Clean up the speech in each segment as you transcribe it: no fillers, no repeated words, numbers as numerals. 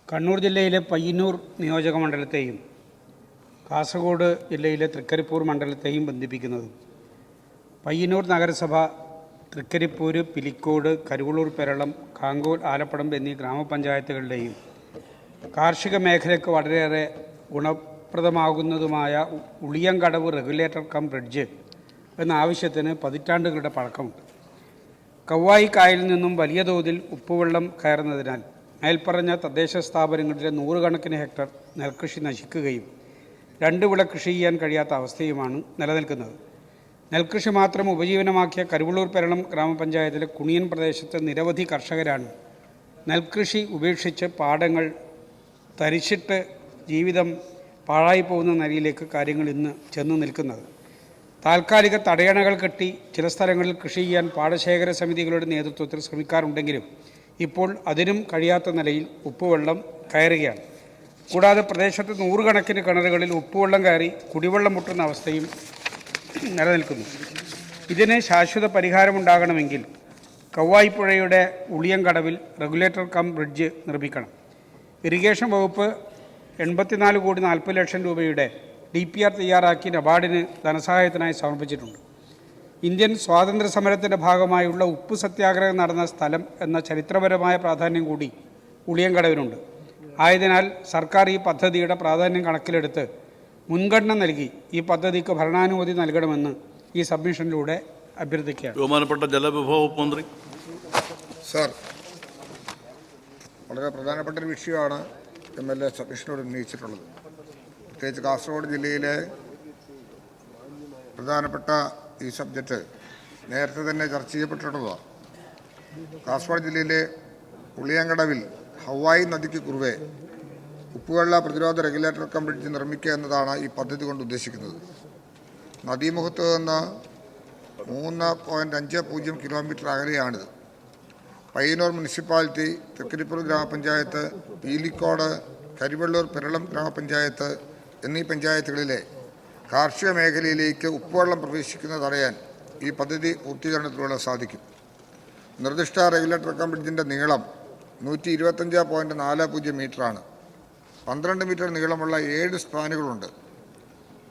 കണ്ണൂർ ജില്ലയിലെ പയ്യന്നൂർ നിയോജക മണ്ഡലത്തെയും കാസർഗോഡ് ജില്ലയിലെ തൃക്കരിപ്പൂർ മണ്ഡലത്തെയും ബന്ധിപ്പിക്കുന്നതും പയ്യന്നൂർ നഗരസഭ തൃക്കരിപ്പൂർ, പിലിക്കോട്, കരുവള്ളൂർ, പെരളം, കാങ്കോൽ, ആലപ്പടമ്പ് എന്നീ ഗ്രാമപഞ്ചായത്തുകളുടെയും കാർഷിക മേഖലയ്ക്ക് വളരെയേറെ ഗുണപ്രദമാകുന്നതുമായ ഉളിയങ്കടവ് റെഗുലേറ്റർ കം ബ്രിഡ്ജ് എന്ന ആവശ്യത്തിന് പതിറ്റാണ്ടുകളുടെ പഴക്കമുണ്ട്. കവ്വായി കായലിൽ നിന്നും വലിയ തോതിൽ ഉപ്പുവെള്ളം കയറുന്നതിനാൽ മേൽപ്പറഞ്ഞ തദ്ദേശ സ്ഥാപനങ്ങളിലെ നൂറുകണക്കിന് ഹെക്ടർ നെൽകൃഷി നശിക്കുകയും രണ്ട് വിള കൃഷി ചെയ്യാൻ കഴിയാത്ത അവസ്ഥയുമാണ് നിലനിൽക്കുന്നത്. നെൽകൃഷി മാത്രം ഉപജീവനമാക്കിയ കരുവള്ളൂർ പെരളം ഗ്രാമപഞ്ചായത്തിലെ കുണിയൻ പ്രദേശത്തെ നിരവധി കർഷകരാണ് നെൽകൃഷി ഉപേക്ഷിച്ച് പാടങ്ങൾ തരിച്ചിട്ട് ജീവിതം പാഴായിപ്പോകുന്ന നിലയിലേക്ക് കാര്യങ്ങൾ ഇന്ന് ചെന്നു നിൽക്കുന്നത്. താൽക്കാലിക തടയണകൾ കെട്ടി ചില സ്ഥലങ്ങളിൽ കൃഷി ചെയ്യാൻ പാടശേഖര സമിതികളുടെ നേതൃത്വത്തിൽ ശ്രമിക്കാറുണ്ടെങ്കിലും ഇപ്പോൾ അതിനും കഴിയാത്ത നിലയിൽ ഉപ്പുവെള്ളം കയറുകയാണ്. കൂടാതെ പ്രദേശത്ത് നൂറുകണക്കിന് കിണറുകളിൽ ഉപ്പുവെള്ളം കയറി കുടിവെള്ളം മുട്ടുന്ന അവസ്ഥയും നിലനിൽക്കുന്നു. ഇതിന് ശാശ്വത പരിഹാരമുണ്ടാകണമെങ്കിൽ കവ്വായിപ്പുഴയുടെ ഉളിയങ്കടവിൽ റെഗുലേറ്റർ കം ബ്രിഡ്ജ് നിർമ്മിക്കണം. ഇറിഗേഷൻ വകുപ്പ് 84,40,00,000 രൂപയുടെ DPR തയ്യാറാക്കി നബാർഡിന് ധനസഹായത്തിനായി സമർപ്പിച്ചിട്ടുണ്ട്. ഇന്ത്യൻ സ്വാതന്ത്ര്യ സമരത്തിൻ്റെ ഭാഗമായുള്ള ഉപ്പ് സത്യാഗ്രഹം നടന്ന സ്ഥലം എന്ന ചരിത്രപരമായ പ്രാധാന്യം കൂടി ഉളിയങ്കടവിനുണ്ട്. ആയതിനാൽ സർക്കാർ ഈ പദ്ധതിയുടെ പ്രാധാന്യം കണക്കിലെടുത്ത് മുൻഗണന നൽകി ഈ പദ്ധതിക്ക് ഭരണാനുമതി നൽകണമെന്ന് ഈ സബ്മിഷനിലൂടെ അഭ്യർത്ഥിക്കുകയാണ്. ബഹുമാനപ്പെട്ട ജലവിഭവ മന്ത്രി സാർ, വളരെ പ്രധാനപ്പെട്ട ഒരു വിഷയമാണ് MLA സബ്മിഷനോട് ഉന്നയിച്ചിട്ടുള്ളത്. പ്രത്യേകിച്ച് കാസർഗോഡ് ജില്ലയിലെ പ്രധാനപ്പെട്ട ഈ സബ്ജക്റ്റ് നേരത്തെ തന്നെ ചർച്ച ചെയ്യപ്പെട്ടിട്ടുള്ളതാണ്. കാസർഗോഡ് ജില്ലയിലെ ഉളിയങ്കടവിൽ ഹവായി നദിക്ക് കുറുവെ ഉപ്പുവെള്ള പ്രതിരോധ റെഗുലേറ്റർ കം ബ്രിഡ്ജ് നിർമ്മിക്കുക എന്നതാണ് ഈ പദ്ധതി കൊണ്ട് ഉദ്ദേശിക്കുന്നത്. നദീമുഖത്ത് നിന്ന് 3.50 കിലോമീറ്റർ അകലെയാണിത്. പയ്യന്നൂർ മുനിസിപ്പാലിറ്റി, തൃക്കരിപ്പൂർ ഗ്രാമപഞ്ചായത്ത്, പീലിക്കോട്, കരിവള്ളൂർ, പെരളം ഗ്രാമപഞ്ചായത്ത് എന്നീ പഞ്ചായത്തുകളിലെ കാർഷിക മേഖലയിലേക്ക് ഉപ്പുവെള്ളം പ്രവേശിക്കുന്നത് തടയാൻ ഈ പദ്ധതി പൂർത്തീകരണത്തിലൂടെ സാധിക്കും. നിർദ്ദിഷ്ട റെഗുലേറ്റർ കം ബ്രിഡ്ജിൻ്റെ നീളം 125.40 മീറ്ററാണ്. 12 മീറ്റർ നീളമുള്ള 7 സ്പാനുകളുണ്ട്.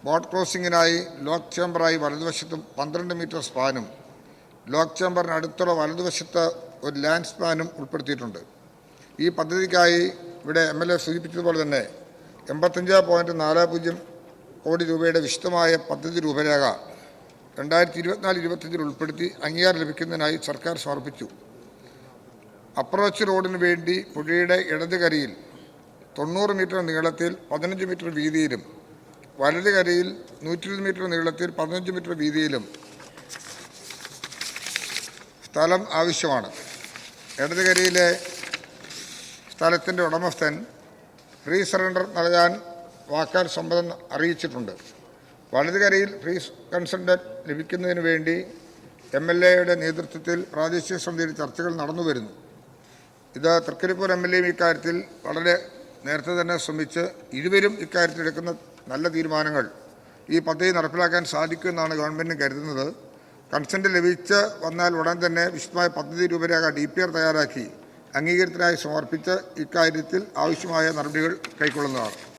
ബോട്ട് ക്രോസിങ്ങിനായി ലോക്ക് ചേംബറായി വലതുവശത്തും 12 മീറ്റർ സ്പാനും ലോക്ക് ചേംബറിന് അടുത്തുള്ള വലതുവശത്ത് ഒരു ലാൻഡ് സ്പാനും ഉൾപ്പെടുത്തിയിട്ടുണ്ട്. ഈ പദ്ധതിക്കായി ഇവിടെ MLA സൂചിപ്പിച്ചതുപോലെ തന്നെ 85.40 കോടി രൂപയുടെ വിശദമായ പദ്ധതി രൂപരേഖ 2024-25 ഉൾപ്പെടുത്തി അംഗീകാരം ലഭിക്കുന്നതിനായി സർക്കാർ സമർപ്പിച്ചു. അപ്രോച്ച് റോഡിന് വേണ്ടി പുഴയുടെ ഇടതുകരയിൽ 90 മീറ്റർ നീളത്തിൽ 15 മീറ്റർ വീതിയിലും വലതുകരയിൽ 120 മീറ്റർ നീളത്തിൽ 15 മീറ്റർ വീതിയിലും സ്ഥലം ആവശ്യമാണ്. ഇടതുകരയിലെ സ്ഥലത്തിൻ്റെ ഉടമസ്ഥൻ ഫ്രീ സറണ്ടർ നൽകാൻ വാക്കാൽ സമ്മതം അറിയിച്ചിട്ടുണ്ട്. വലതുകരയിൽ ഫ്രീ കൺസെൻ്റ് ലഭിക്കുന്നതിന് വേണ്ടി MLAയുടെ നേതൃത്വത്തിൽ പ്രാദേശിക സമിതിയിൽ ചർച്ചകൾ നടന്നു വരുന്നു. ഇത് തൃക്കരിപ്പൂർ MLAയും ഇക്കാര്യത്തിൽ വളരെ നേരത്തെ തന്നെ ശ്രമിച്ച് ഇരുവരും ഇക്കാര്യത്തിൽ എടുക്കുന്ന നല്ല തീരുമാനങ്ങൾ ഈ പദ്ധതി നടപ്പിലാക്കാൻ സാധിക്കുമെന്നാണ് ഗവൺമെൻറ് കരുതുന്നത്. കൺസെൻറ്റ് ലഭിച്ച് വന്നാൽ ഉടൻ തന്നെ വിശദമായ പദ്ധതി രൂപരേഖ DPR തയ്യാറാക്കി അംഗീകാരത്തിനായി സമർപ്പിച്ച് ഇക്കാര്യത്തിൽ ആവശ്യമായ നടപടികൾ കൈക്കൊള്ളുന്നതാണ്.